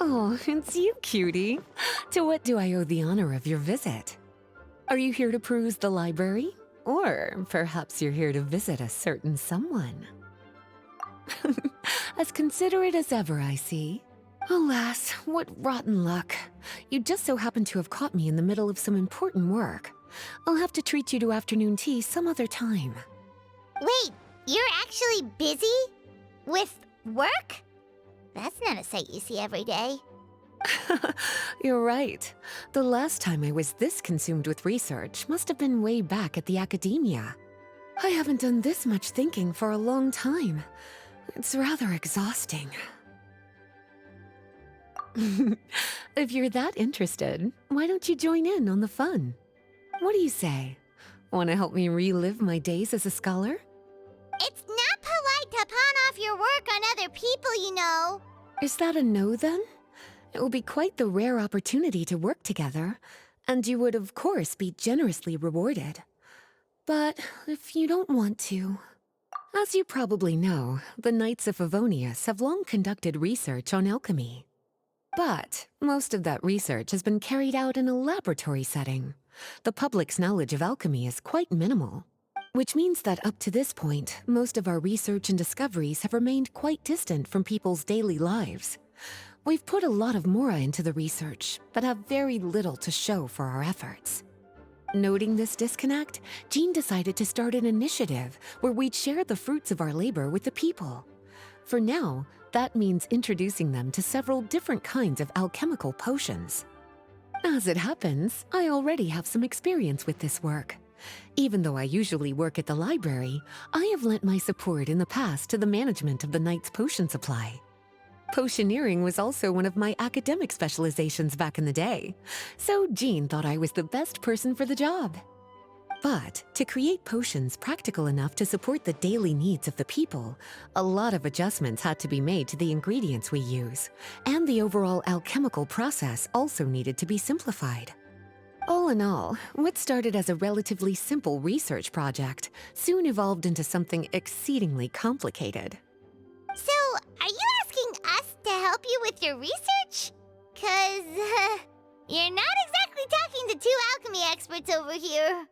Oh, it's you, cutie. To what do I owe the honor of your visit? Are you here to peruse the library? Or perhaps you're here to visit a certain someone? As considerate as ever, I see. Alas, what rotten luck. You just so happen to have caught me in the middle of some important work. I'll have to treat you to afternoon tea some other time. Wait, you're actually busy? With work? That's not a sight you see every day. You're right. The last time I was this consumed with research must have been way back at the academia. I haven't done this much thinking for a long time. It's rather exhausting. If you're that interested, why don't you join in on the fun? What do you say? Want to help me relive my days as a scholar? It's not polite to pawn off your work on other people, you know. Is that a no, then? It will be quite the rare opportunity to work together, and you would, of course, be generously rewarded. But if you don't want to... As you probably know, the Knights of Favonius have long conducted research on alchemy. But most of that research has been carried out in a laboratory setting. The public's knowledge of alchemy is quite minimal, which means that up to this point, most of our research and discoveries have remained quite distant from people's daily lives. We've put a lot of mora into the research, but have very little to show for our efforts. Noting this disconnect, Jean decided to start an initiative where we'd share the fruits of our labor with the people. For now, that means introducing them to several different kinds of alchemical potions. As it happens, I already have some experience with this work. Even though I usually work at the library, I have lent my support in the past to the management of the Knight's potion supply. Potioneering was also one of my academic specializations back in the day, so Jean thought I was the best person for the job. But to create potions practical enough to support the daily needs of the people, a lot of adjustments had to be made to the ingredients we use, and the overall alchemical process also needed to be simplified. All in all, what started as a relatively simple research project soon evolved into something exceedingly complicated. So, are you asking us to help you with your research? 'Cause, you're not exactly talking to two alchemy experts over here.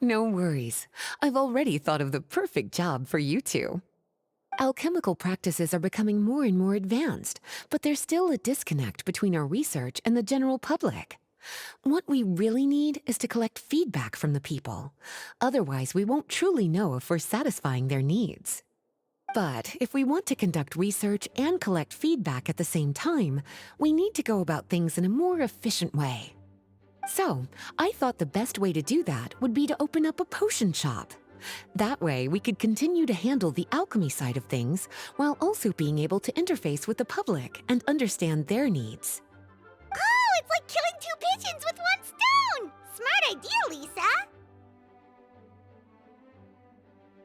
No worries. I've already thought of the perfect job for you two. Alchemical practices are becoming more and more advanced, but there's still a disconnect between our research and the general public. What we really need is to collect feedback from the people. Otherwise, we won't truly know if we're satisfying their needs. But if we want to conduct research and collect feedback at the same time, we need to go about things in a more efficient way. So, I thought the best way to do that would be to open up a potion shop. That way, we could continue to handle the alchemy side of things while also being able to interface with the public and understand their needs. Oh, it's like killing two pigeons with one stone! Smart idea, Lisa!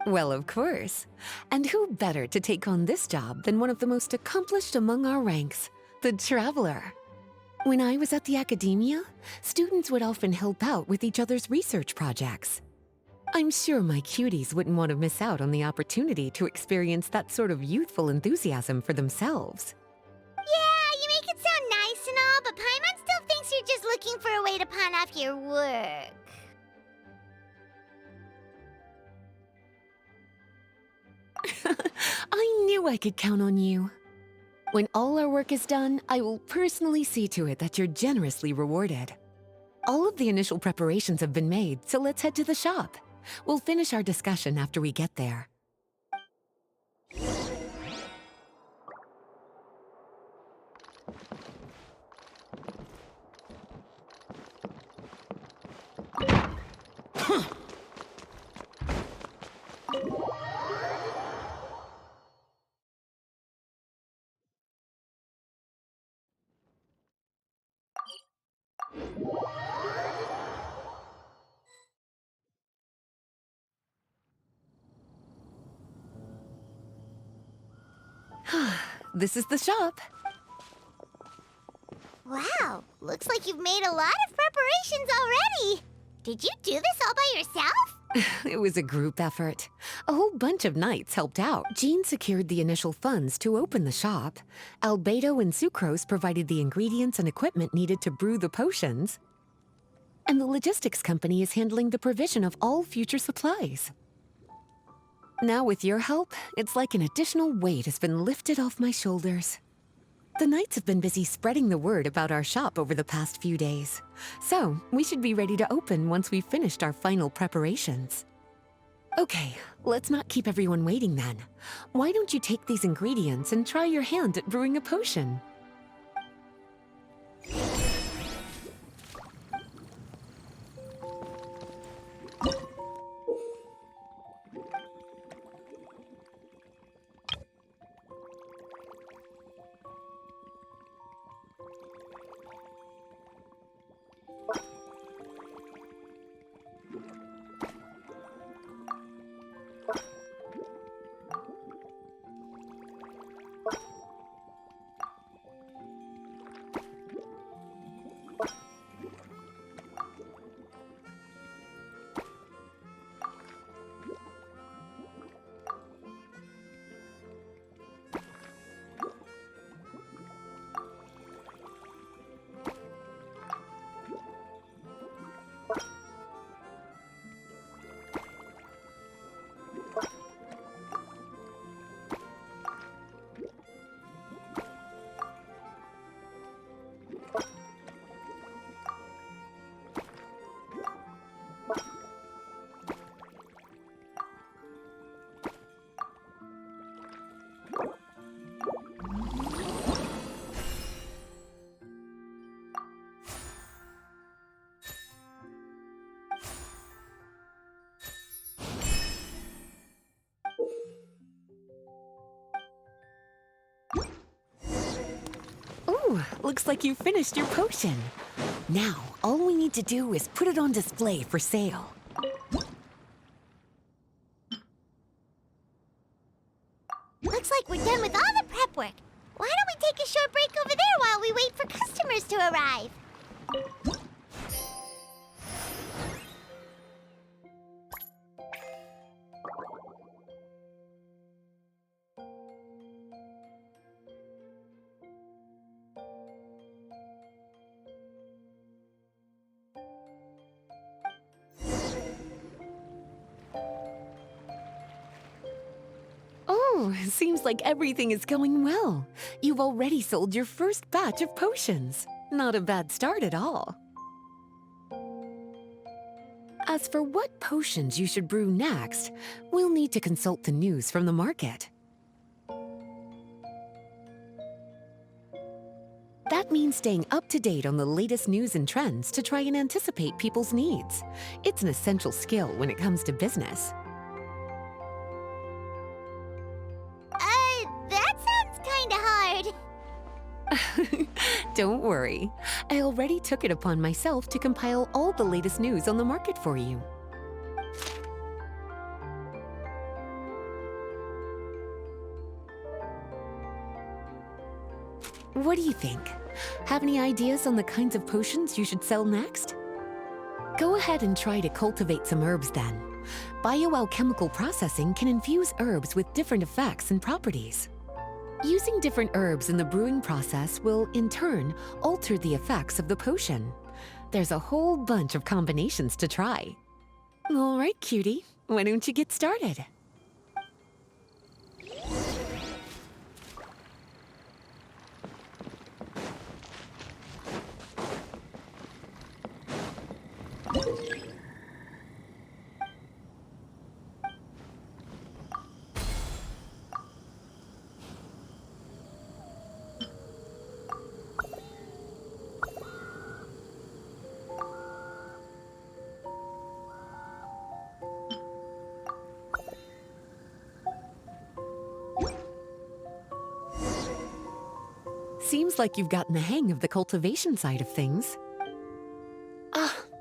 Well, of course. And who better to take on this job than one of the most accomplished among our ranks, the Traveler? When I was at the academia, students would often help out with each other's research projects. I'm sure my cuties wouldn't want to miss out on the opportunity to experience that sort of youthful enthusiasm for themselves. Yeah, you make it sound nice and all, but Paimon still thinks you're just looking for a way to pawn off your work. I knew I could count on you. When all our work is done, I will personally see to it that you're generously rewarded. All of the initial preparations have been made, so let's head to the shop. We'll finish our discussion after we get there. This is the shop. Wow, looks like you've made a lot of preparations already. Did you do this all by yourself? It was a group effort. A whole bunch of knights helped out. Jean secured the initial funds to open the shop. Albedo and Sucrose provided the ingredients and equipment needed to brew the potions. And the logistics company is handling the provision of all future supplies. Now with your help, it's like an additional weight has been lifted off my shoulders. The knights have been busy spreading the word about our shop over the past few days. So, we should be ready to open once we've finished our final preparations. Okay, let's not keep everyone waiting then. Why don't you take these ingredients and try your hand at brewing a potion? Ooh, looks like you finished your potion. Now, all we need to do is put it on display for sale. Looks like we're done with all the prep work. Why don't we take a short break over there while we wait for customers to arrive? Oh, seems like everything is going well. You've already sold your first batch of potions. Not a bad start at all. As for what potions you should brew next, we'll need to consult the news from the market. That means staying up to date on the latest news and trends to try and anticipate people's needs. It's an essential skill when it comes to business. That sounds kinda hard. Don't worry. I already took it upon myself to compile all the latest news on the market for you. What do you think? Have any ideas on the kinds of potions you should sell next? Go ahead and try to cultivate some herbs then. Bioalchemical processing can infuse herbs with different effects and properties. Using different herbs in the brewing process will, in turn, alter the effects of the potion. There's a whole bunch of combinations to try. All right, cutie, why don't you get started? Seems like you've gotten the hang of the cultivation side of things.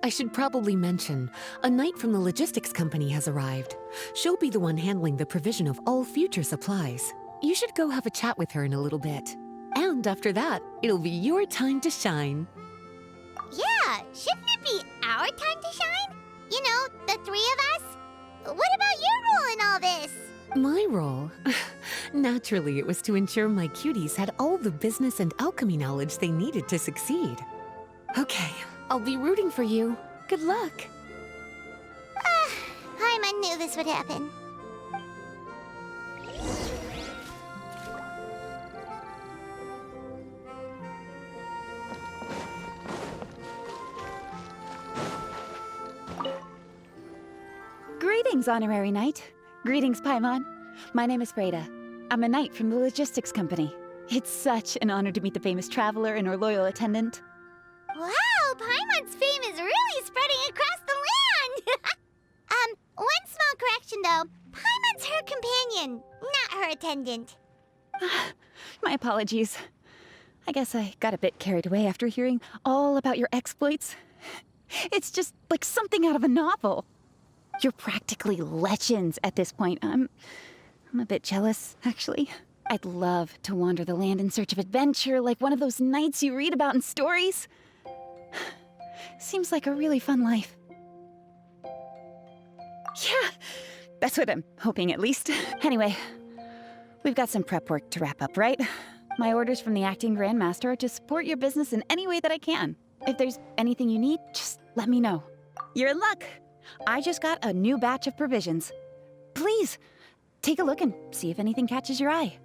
I should probably mention, a knight from the logistics company has arrived. She'll be the one handling the provision of all future supplies. You should go have a chat with her in a little bit. And after that, it'll be your time to shine. Yeah, shouldn't it be our time to shine? You know, the three of us? what about your role in all this? My role? Naturally, it was to ensure my cuties had all the business and alchemy knowledge they needed to succeed. Okay, I'll be rooting for you. Good luck. Paimon knew this would happen. Greetings, Honorary Knight. Greetings, Paimon. My name is Freda. I'm a knight from the logistics company. It's such an honor to meet the famous traveler and her loyal attendant. Wow, Paimon's fame is really spreading across the land! One small correction though. Paimon's her companion, not her attendant. My apologies. I guess I got a bit carried away after hearing all about your exploits. It's just like something out of a novel. You're practically legends at this point. I'm a bit jealous, actually. I'd love to wander the land in search of adventure like one of those knights you read about in stories. Seems like a really fun life. Yeah, that's what I'm hoping at least. Anyway, we've got some prep work to wrap up, right? My orders from the acting grandmaster are to support your business in any way that I can. If there's anything you need, just let me know. You're in luck. I just got a new batch of provisions. Please, take a look and see if anything catches your eye.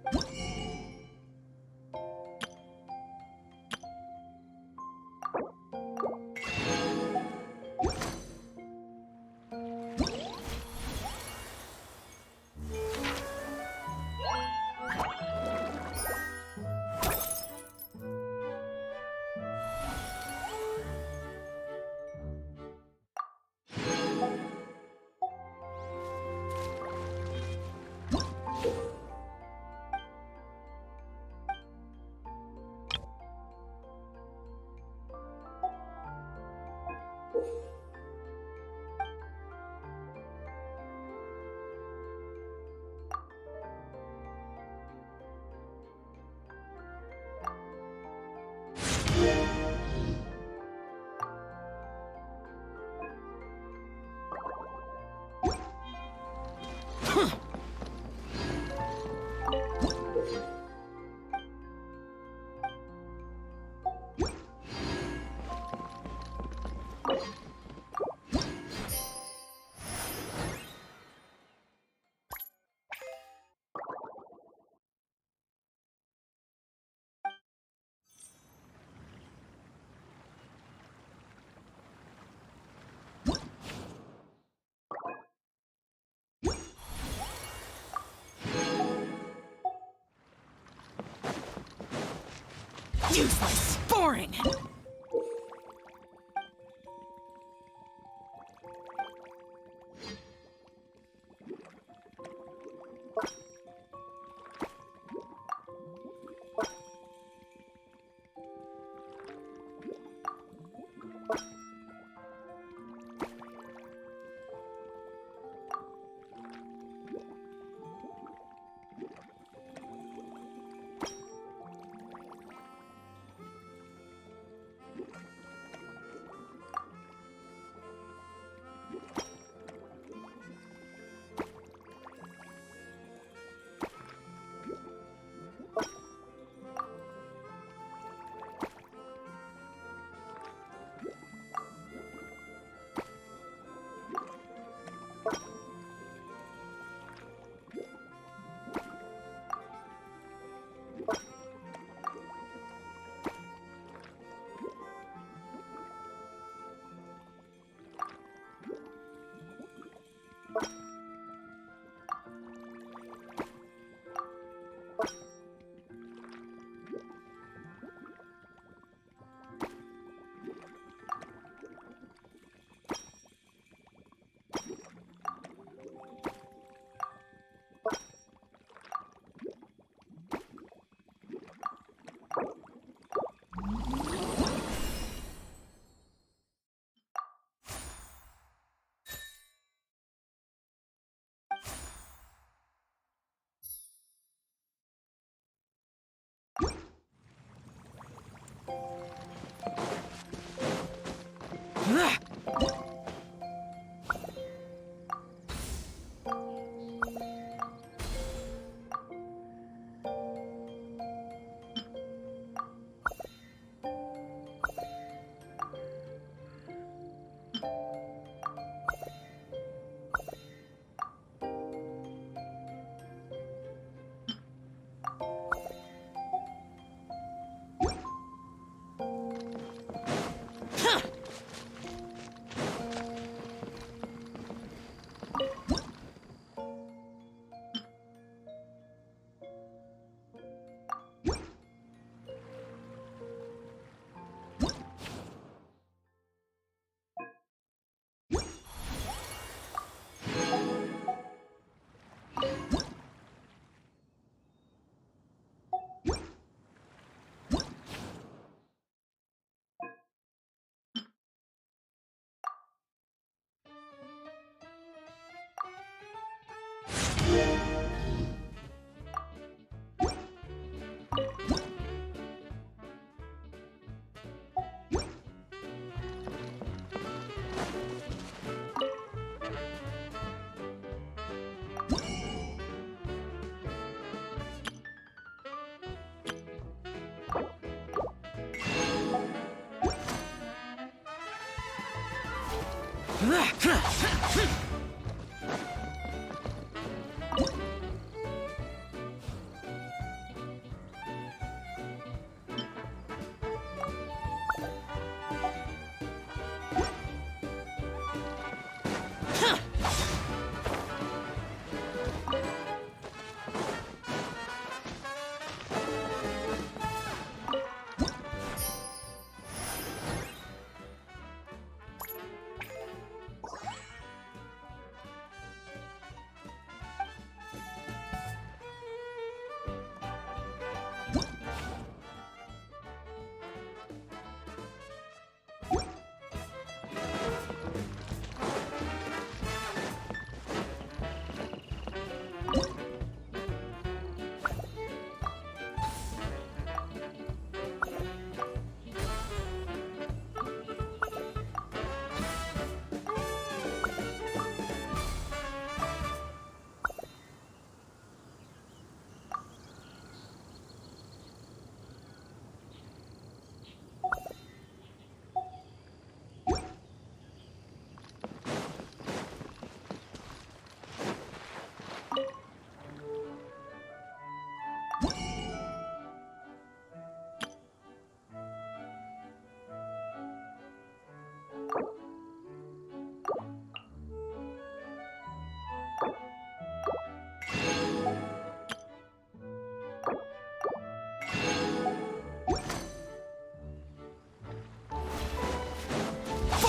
Useless! Boring!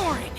Boring!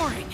Boring!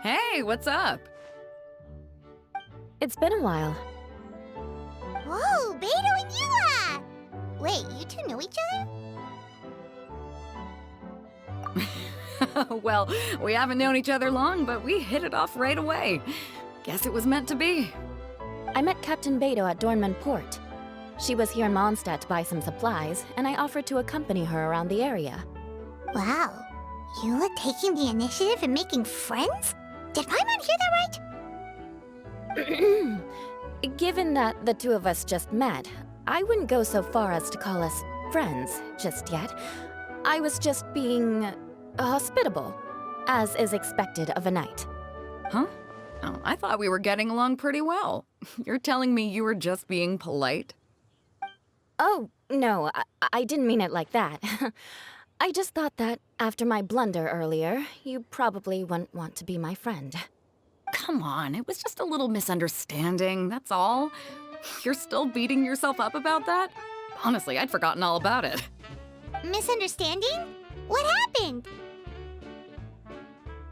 Hey, what's up? It's been a while. Whoa, Beto and Eula! Wait, you two know each other? Well, we haven't known each other long, but we hit it off right away. Guess it was meant to be. I met Captain Beto at Dornman Port. She was here in Mondstadt to buy some supplies, and I offered to accompany her around the area. Wow. Eula taking the initiative and making friends? Did Paimon hear that right? Given that the two of us just met, I wouldn't go so far as to call us friends just yet. I was just being hospitable, as is expected of a knight. Huh? Oh, I thought we were getting along pretty well. You're telling me you were just being polite? Oh, no, I didn't mean it like that. I just thought that after my blunder earlier, you probably wouldn't want to be my friend. Come on, it was just a little misunderstanding, that's all. You're still beating yourself up about that? Honestly, I'd forgotten all about it. Misunderstanding? What happened?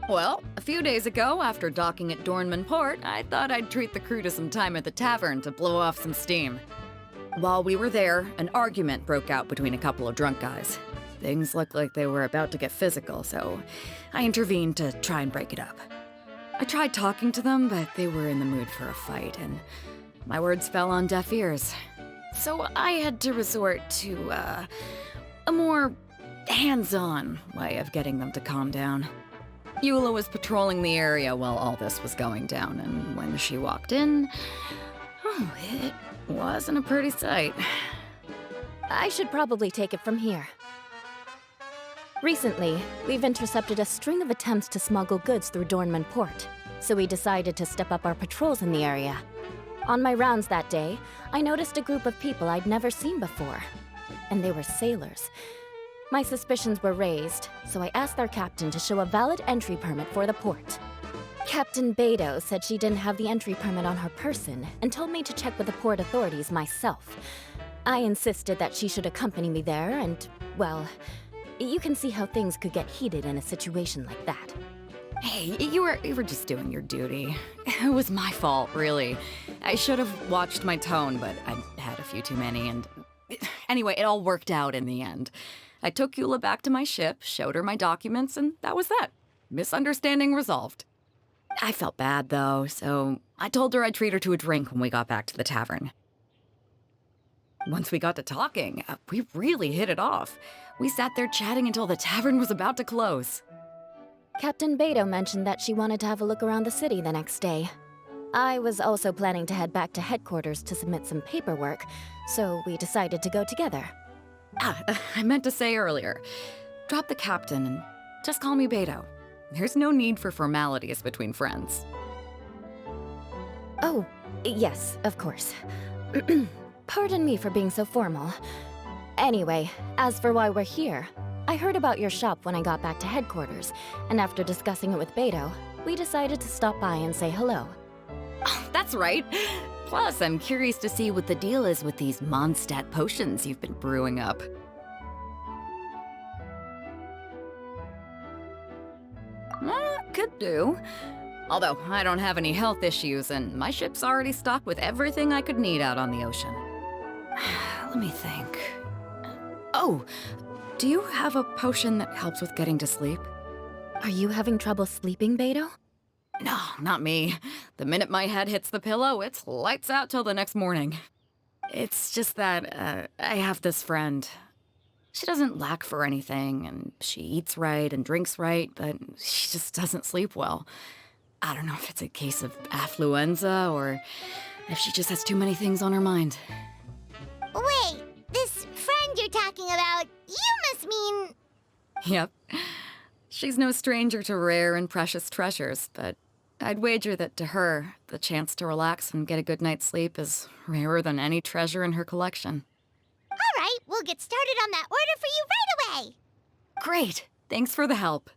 Well, a few days ago, after docking at Dornman Port, I thought I'd treat the crew to some time at the tavern to blow off some steam. While we were there, an argument broke out between a couple of drunk guys. Things looked like they were about to get physical, so I intervened to try and break it up. I tried talking to them, but they were in the mood for a fight, and my words fell on deaf ears. So I had to resort to, a more hands-on way of getting them to calm down. Eula was patrolling the area while all this was going down, and when she walked in, oh, it wasn't a pretty sight. I should probably take it from here. Recently, we've intercepted a string of attempts to smuggle goods through Dornman Port, so we decided to step up our patrols in the area. On my rounds that day, I noticed a group of people I'd never seen before, and they were sailors. My suspicions were raised, so I asked their captain to show a valid entry permit for the port. Captain Beto said she didn't have the entry permit on her person and told me to check with the port authorities myself. I insisted that she should accompany me there, and, well, you can see how things could get heated in a situation like that. Hey, you were just doing your duty. It was my fault, really. I should have watched my tone, but I had a few too many, and anyway, it all worked out in the end. I took Eula back to my ship, showed her my documents, and that was that. Misunderstanding resolved. I felt bad, though, so I told her I'd treat her to a drink when we got back to the tavern. Once we got to talking, we really hit it off. We sat there chatting until the tavern was about to close. Captain Beto mentioned that she wanted to have a look around the city the next day. I was also planning to head back to headquarters to submit some paperwork, so we decided to go together. I meant to say earlier, drop the captain and just call me Beto. There's no need for formalities between friends. Oh, yes, of course. Pardon me for being so formal. Anyway, as for why we're here, I heard about your shop when I got back to headquarters, and after discussing it with Beto, we decided to stop by and say hello. Oh, that's right. Plus, I'm curious to see what the deal is with these Mondstadt potions you've been brewing up. Could do. Although, I don't have any health issues, and my ship's already stocked with everything I could need out on the ocean. Let me think. Oh, do you have a potion that helps with getting to sleep? Are you having trouble sleeping, Beto? No, not me. The minute my head hits the pillow, it's lights out till the next morning. It's just that, I have this friend. She doesn't lack for anything, and she eats right and drinks right, but she just doesn't sleep well. I don't know if it's a case of affluenza or if she just has too many things on her mind. Wait, this friend you're talking about, you must mean... Yep. She's no stranger to rare and precious treasures, but I'd wager that to her, the chance to relax and get a good night's sleep is rarer than any treasure in her collection. All right, we'll get started on that order for you right away. Great! Thanks for the help.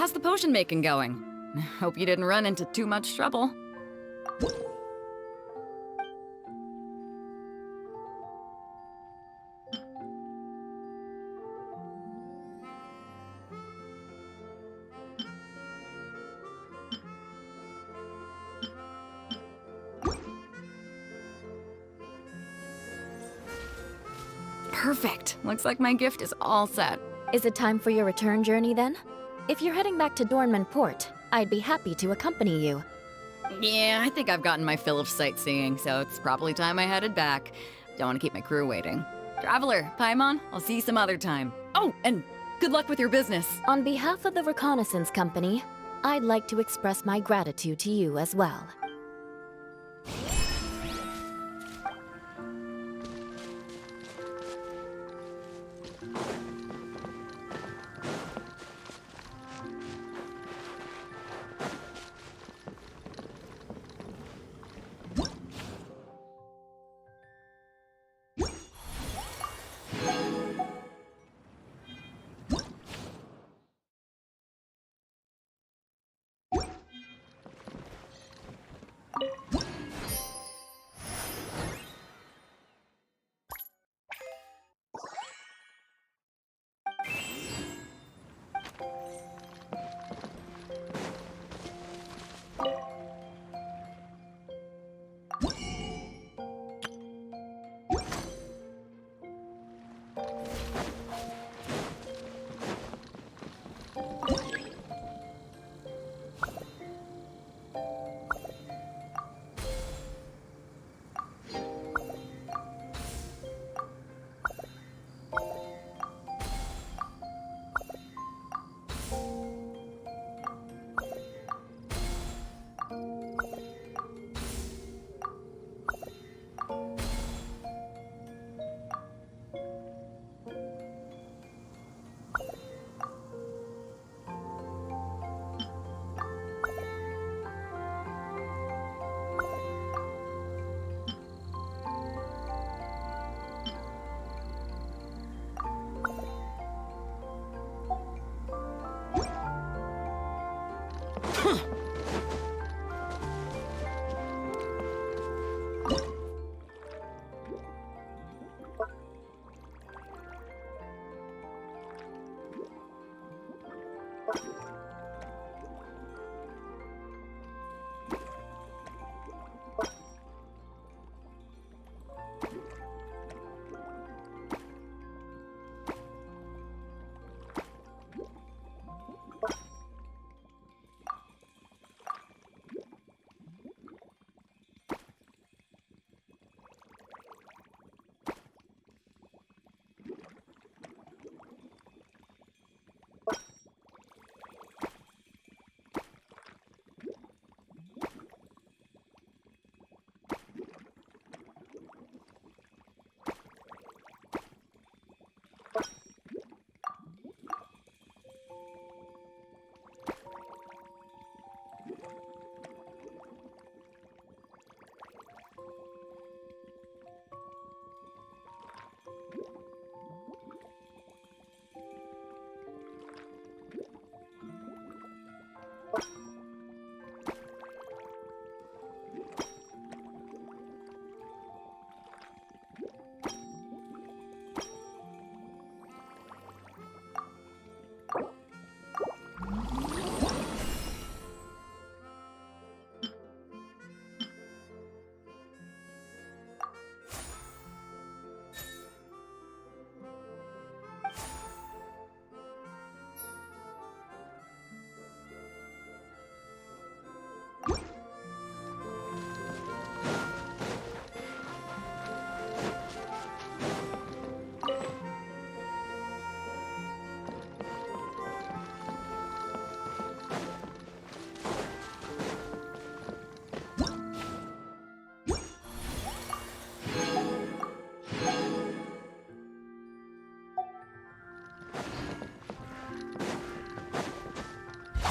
How's the potion making going? Hope you didn't run into too much trouble. Perfect. Looks like my gift is all set. Is it time for your return journey then? If you're heading back to Dornman Port, I'd be happy to accompany you. Yeah, I think I've gotten my fill of sightseeing, so it's probably time I headed back. Don't want to keep my crew waiting. Traveler, Paimon, I'll see you some other time. Oh, and good luck with your business. On behalf of the Reconnaissance Company, I'd like to express my gratitude to you as well.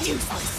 Useless.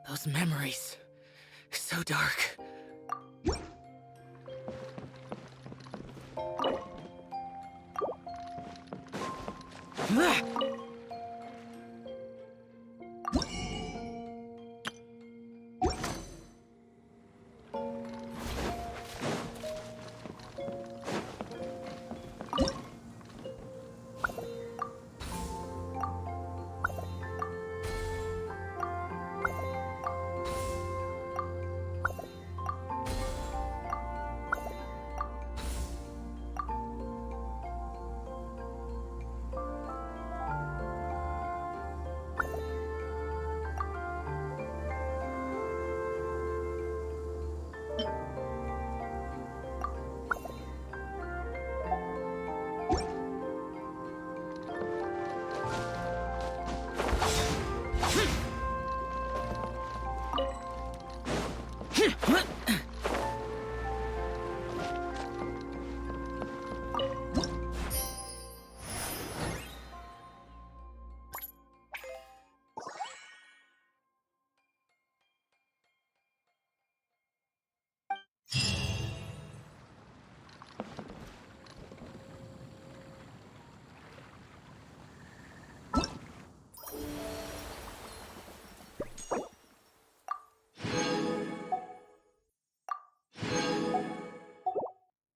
Those memories. So dark.